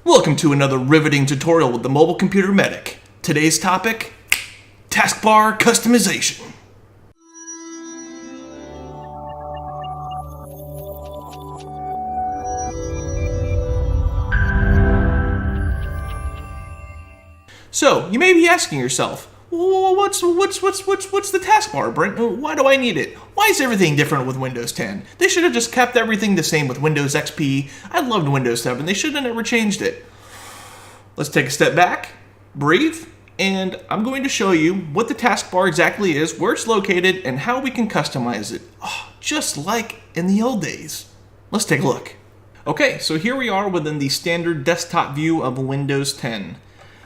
Welcome to another riveting tutorial with the Mobile Computer Medic. Today's topic, taskbar customization. So, you may be asking yourself, what's the taskbar, Brent? Why do I need it? Why is everything different with Windows 10? They should have just kept everything the same with Windows XP. I loved Windows 7. They should have never changed it. Let's take a step back, breathe, and I'm going to show you what the taskbar exactly is, where it's located, and how we can customize it. Oh, just like in the old days. Let's take a look. Okay, so here we are within the standard desktop view of Windows 10.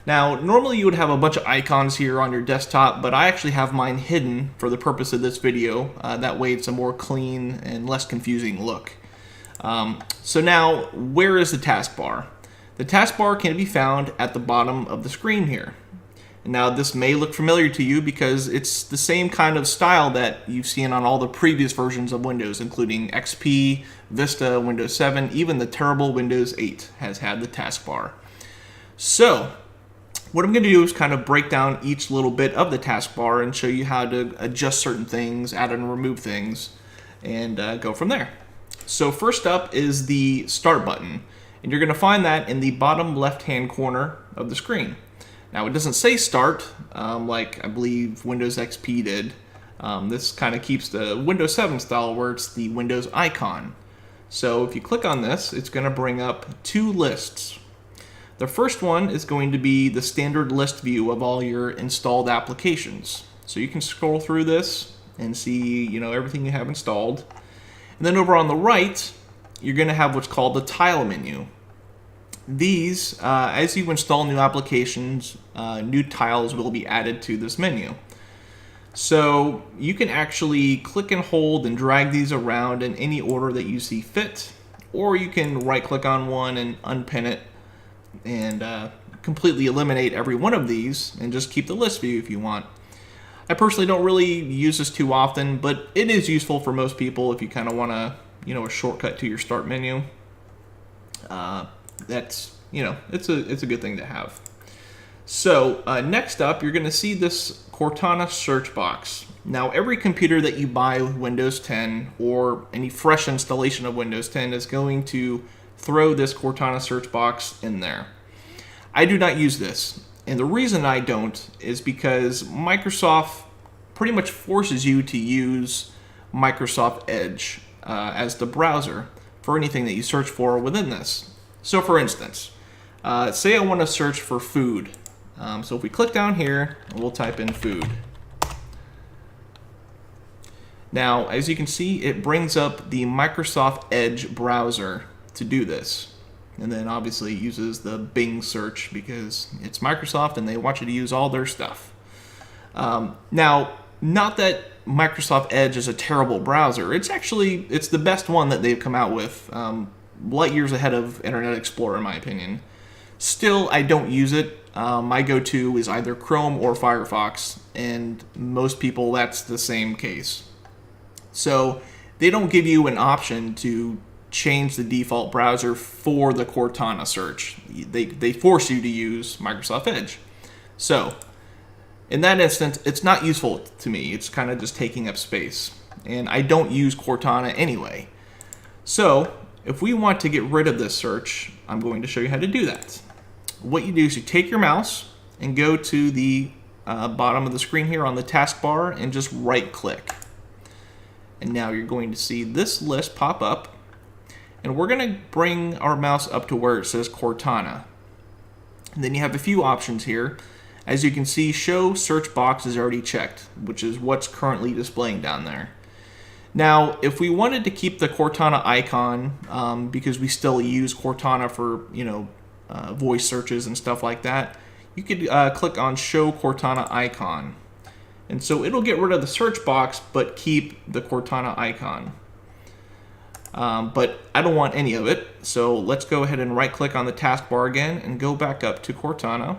Now, normally you would have a bunch of icons here on your desktop, but I actually have mine hidden for the purpose of this video. That way it's a more clean and less confusing look. So now, where is the taskbar? The taskbar can be found at the bottom of the screen here. Now, this may look familiar to you because it's the same kind of style that you've seen on all the previous versions of Windows, including XP, Vista, Windows 7, even the terrible Windows 8 has had the taskbar. So, what I'm going to do is kind of break down each little bit of the taskbar and show you how to adjust certain things, add and remove things, and go from there. So first up is the Start button, and you're going to find that in the bottom left-hand corner of the screen. Now it doesn't say Start like I believe Windows XP did. This kind of keeps the Windows 7 style where it's the Windows icon. So if you click on this, it's going to bring up two lists. The first one is going to be the standard list view of all your installed applications. So you can scroll through this and see, everything you have installed. And then over on the right, you're going to have what's called the tile menu. These, as you install new applications, new tiles will be added to this menu. So you can actually click and hold and drag these around in any order that you see fit, or you can right-click on one and unpin it and completely eliminate every one of these and just keep the list view if you want. I personally don't really use this too often, but it is useful for most people if you kind of want to, a shortcut to your start menu. That's, it's a good thing to have. So next up, you're going to see this Cortana Search Box. Now, every computer that you buy with Windows 10 or any fresh installation of Windows 10 is going to throw this Cortana Search Box in there. I do not use this, and the reason I don't is because Microsoft pretty much forces you to use Microsoft Edge as the browser for anything that you search for within this. So for instance, say I want to search for food. So if we click down here, we'll type in food. Now, as you can see, it brings up the Microsoft Edge browser to do this. And then obviously it uses the Bing search because it's Microsoft and they want you to use all their stuff. Now, not that Microsoft Edge is a terrible browser. It's the best one that they've come out with, light years ahead of Internet Explorer in my opinion. Still, I don't use it. My go-to is either Chrome or Firefox, and most people that's the same case. So they don't give you an option to change the default browser for the Cortana search. They force you to use Microsoft Edge. So in that instance, it's not useful to me. It's kind of just taking up space. And I don't use Cortana anyway. So if we want to get rid of this search, I'm going to show you how to do that. What you do is you take your mouse and go to the bottom of the screen here on the taskbar and just right click. And now you're going to see this list pop up. And we're going to bring our mouse up to where it says Cortana. And then you have a few options here. As you can see, Show Search Box is already checked, which is what's currently displaying down there. Now, if we wanted to keep the Cortana icon, because we still use Cortana for, voice searches and stuff like that, you could click on Show Cortana Icon. And so it'll get rid of the search box, but keep the Cortana icon. But I don't want any of it, so let's go ahead and right-click on the taskbar again and go back up to Cortana.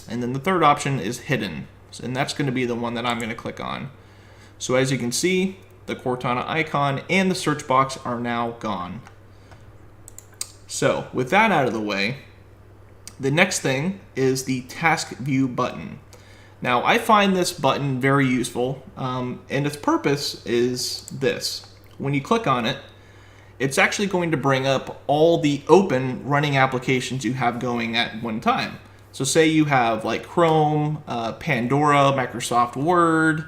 And then the third option is Hidden, and that's going to be the one that I'm going to click on. So as you can see, the Cortana icon and the search box are now gone. So with that out of the way, The next thing is the Task View button. Now, I find this button very useful, and its purpose is this. When you click on it, it's actually going to bring up all the open running applications you have going at one time. So say you have like Chrome, Pandora, Microsoft Word,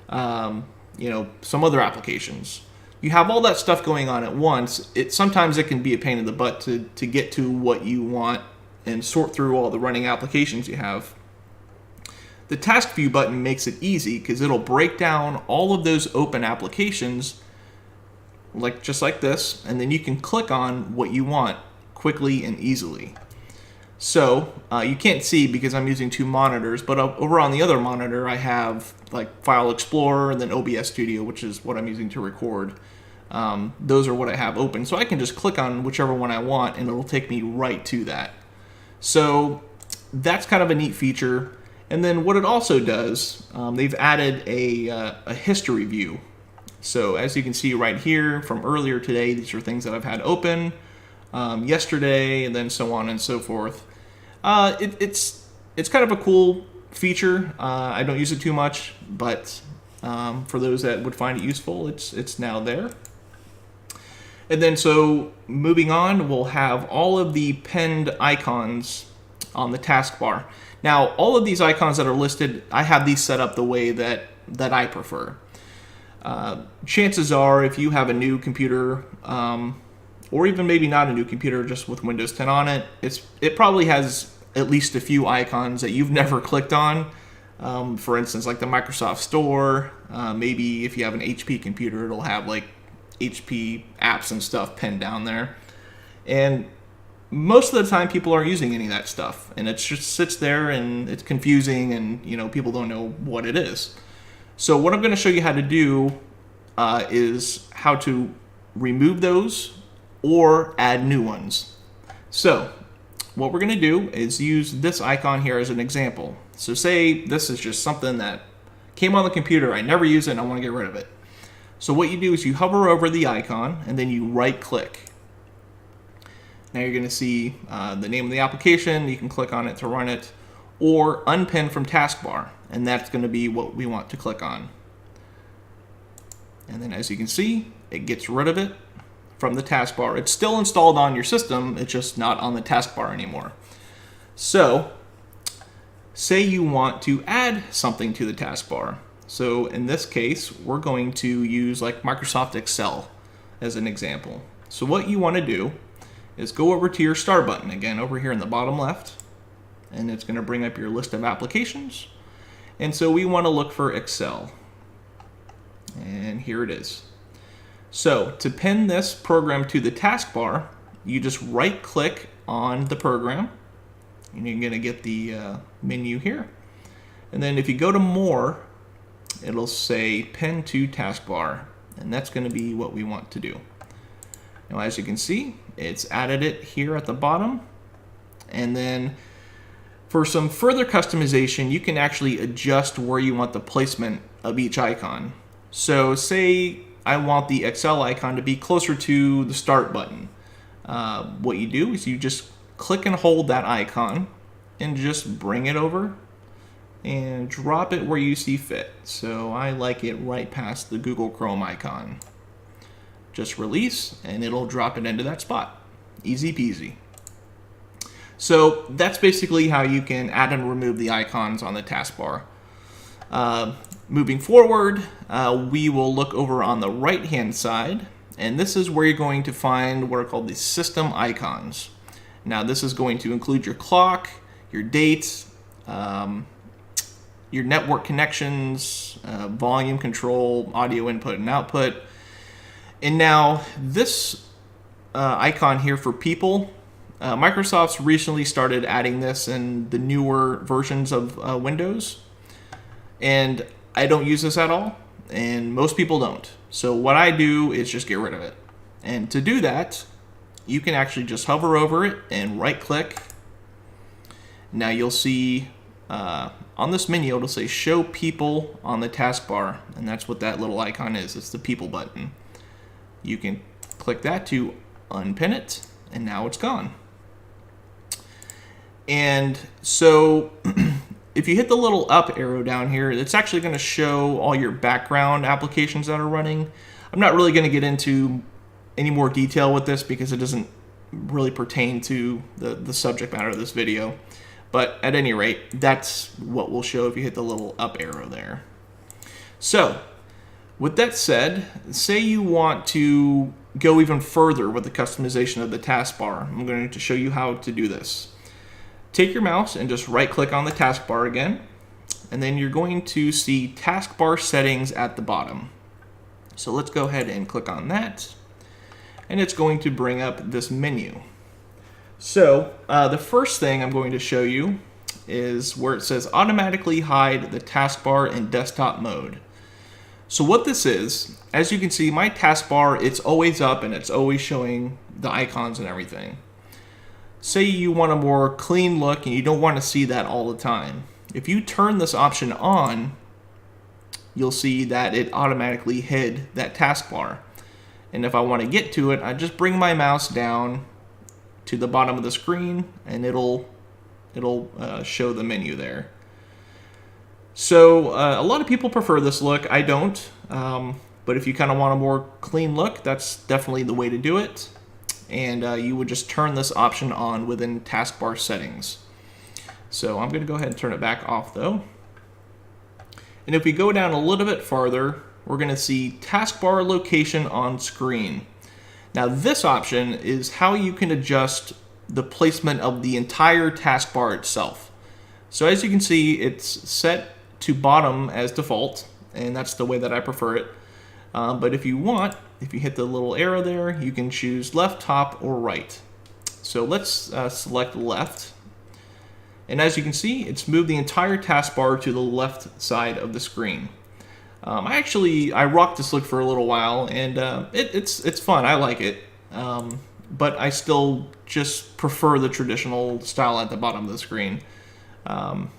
some other applications. You have all that stuff going on at once. Sometimes it can be a pain in the butt to get to what you want and sort through all the running applications you have. The Task View button makes it easy because it'll break down all of those open applications just like this, and then you can click on what you want quickly and easily. So you can't see because I'm using two monitors, but over on the other monitor I have like File Explorer and then OBS Studio, which is what I'm using to record. Those are what I have open, so I can just click on whichever one I want and it'll take me right to that. So that's kind of a neat feature. And then what it also does, they've added a history view. So as you can see right here from earlier today, these are things that I've had open yesterday, and then so on and so forth. It's kind of a cool feature. I don't use it too much, but for those that would find it useful, it's now there. And then so moving on, we'll have all of the pinned icons on the taskbar. Now, all of these icons that are listed, I have these set up the way that I prefer. Chances are, if you have a new computer, or even maybe not a new computer, just with Windows 10 on it, it probably has at least a few icons that you've never clicked on. For instance, like the Microsoft Store. Maybe if you have an HP computer, it'll have like HP apps and stuff pinned down there. And most of the time, people aren't using any of that stuff, and it just sits there and it's confusing, and people don't know what it is. So what I'm going to show you how to do is how to remove those or add new ones. So what we're going to do is use this icon here as an example. So say this is just something that came on the computer, I never use it, and I want to get rid of it. So what you do is you hover over the icon and then you right click. Now you're going to see the name of the application. You can click on it to run it, or unpin from taskbar, and that's going to be what we want to click on. And then as you can see, it gets rid of it from the taskbar. It's still installed on your system, it's just not on the taskbar anymore. So say you want to add something to the taskbar. So in this case, we're going to use like Microsoft Excel as an example. So what you want to do is go over to your Start button, again over here in the bottom left, and it's going to bring up your list of applications. And so we want to look for Excel. And here it is. So to pin this program to the taskbar, you just right click on the program, and you're going to get the menu here. And then if you go to More, it'll say Pin to Taskbar, and that's going to be what we want to do. Now as you can see, it's added it here at the bottom. And then for some further customization, you can actually adjust where you want the placement of each icon. So say I want the Excel icon to be closer to the Start button. What you do is you just click and hold that icon and just bring it over and drop it where you see fit. So I like it right past the Google Chrome icon. Just release and it'll drop it into that spot. Easy peasy. So that's basically how you can add and remove the icons on the taskbar. Moving forward, we will look over on the right hand side, and this is where you're going to find what are called the system icons. Now this is going to include your clock, your dates, your network connections, volume control, audio input and output. And now this icon here for people, Microsoft's recently started adding this in the newer versions of Windows, and I don't use this at all, and most people don't. So what I do is just get rid of it. And to do that, you can actually just hover over it and right click. Now you'll see on this menu it'll say Show People on the taskbar, and that's what that little icon is. It's the People button. You can click that to unpin it, and now it's gone. And so if you hit the little up arrow down here, it's actually going to show all your background applications that are running. I'm not really going to get into any more detail with this because it doesn't really pertain to the subject matter of this video. But at any rate, that's what we'll show if you hit the little up arrow there. So with that said, say you want to go even further with the customization of the taskbar. I'm going to show you how to do this. Take your mouse and just right click on the taskbar again, and then you're going to see taskbar settings at the bottom. So let's go ahead and click on that, and it's going to bring up this menu. So the first thing I'm going to show you is where it says automatically hide the taskbar in desktop mode. So what this is, as you can see, my taskbar, it's always up and it's always showing the icons and everything. Say you want a more clean look and you don't want to see that all the time. If you turn this option on, you'll see that it automatically hid that taskbar. And if I want to get to it, I just bring my mouse down to the bottom of the screen and it'll show the menu there. So a lot of people prefer this look. I don't, but if you kind of want a more clean look, that's definitely the way to do it. And you would just turn this option on within taskbar settings. So I'm going to go ahead and turn it back off though. And if we go down a little bit farther, we're going to see taskbar location on screen. Now this option is how you can adjust the placement of the entire taskbar itself. So as you can see, it's set to bottom as default, and that's the way that I prefer it. But if you want, if you hit the little arrow there, you can choose left, top, or right. So let's select left. And as you can see, it's moved the entire taskbar to the left side of the screen. I rocked this look for a little while, and it's fun. I like it, but I still just prefer the traditional style at the bottom of the screen.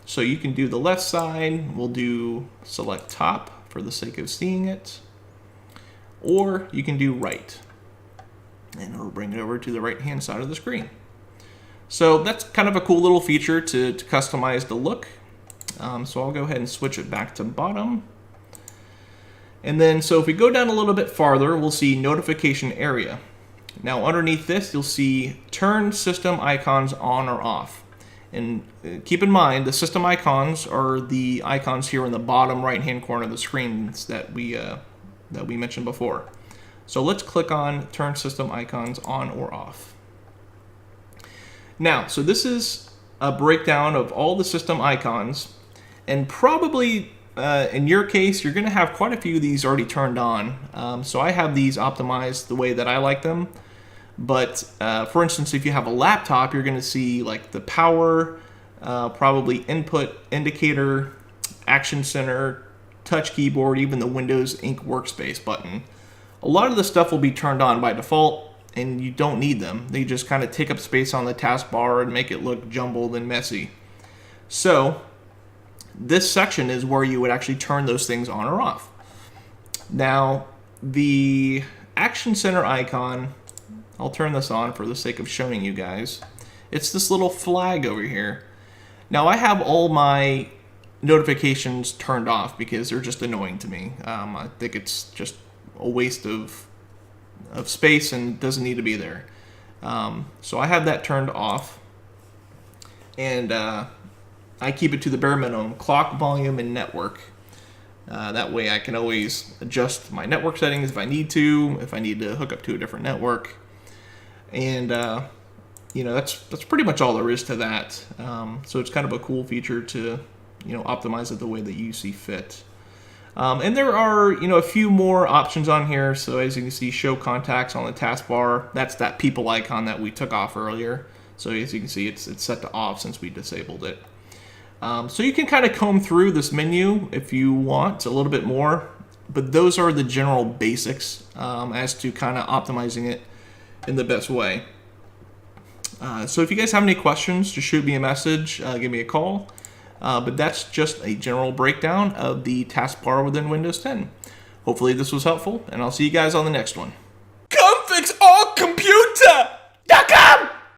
So you can do the left side. We'll do select top for the sake of seeing it, or you can do right, and it'll bring it over to the right hand side of the screen. So that's kind of a cool little feature to customize the look. So I'll go ahead and switch it back to bottom. And then, so if we go down a little bit farther, we'll see notification area. Now underneath this, you'll see turn system icons on or off. And keep in mind, the system icons are the icons here in the bottom right-hand corner of the screens that we mentioned before. So let's click on turn system icons on or off. Now, so this is a breakdown of all the system icons, and probably in your case, you're going to have quite a few of these already turned on. So I have these optimized the way that I like them. But for instance, if you have a laptop, you're going to see like the power, probably input indicator, action center, touch keyboard, even the Windows Ink workspace button. A lot of the stuff will be turned on by default, and you don't need them. They just kind of take up space on the taskbar and make it look jumbled and messy. So this section is where you would actually turn those things on or off. Now, the Action Center icon, I'll turn this on for the sake of showing you guys. It's this little flag over here. Now, I have all my notifications turned off because they're just annoying to me. I think it's just a waste of space and doesn't need to be there. So I have that turned off. And I keep it to the bare minimum, clock, volume, and network. That way I can always adjust my network settings if I need to hook up to a different network. And that's pretty much all there is to that. So it's kind of a cool feature to optimize it the way that you see fit. And there are a few more options on here. So as you can see, show contacts on the taskbar. That's that people icon that we took off earlier. So as you can see, it's set to off since we disabled it. So you can kind of comb through this menu if you want a little bit more, but those are the general basics as to kind of optimizing it in the best way. So if you guys have any questions, just shoot me a message, give me a call. But that's just a general breakdown of the taskbar within Windows 10. Hopefully this was helpful, and I'll see you guys on the next one.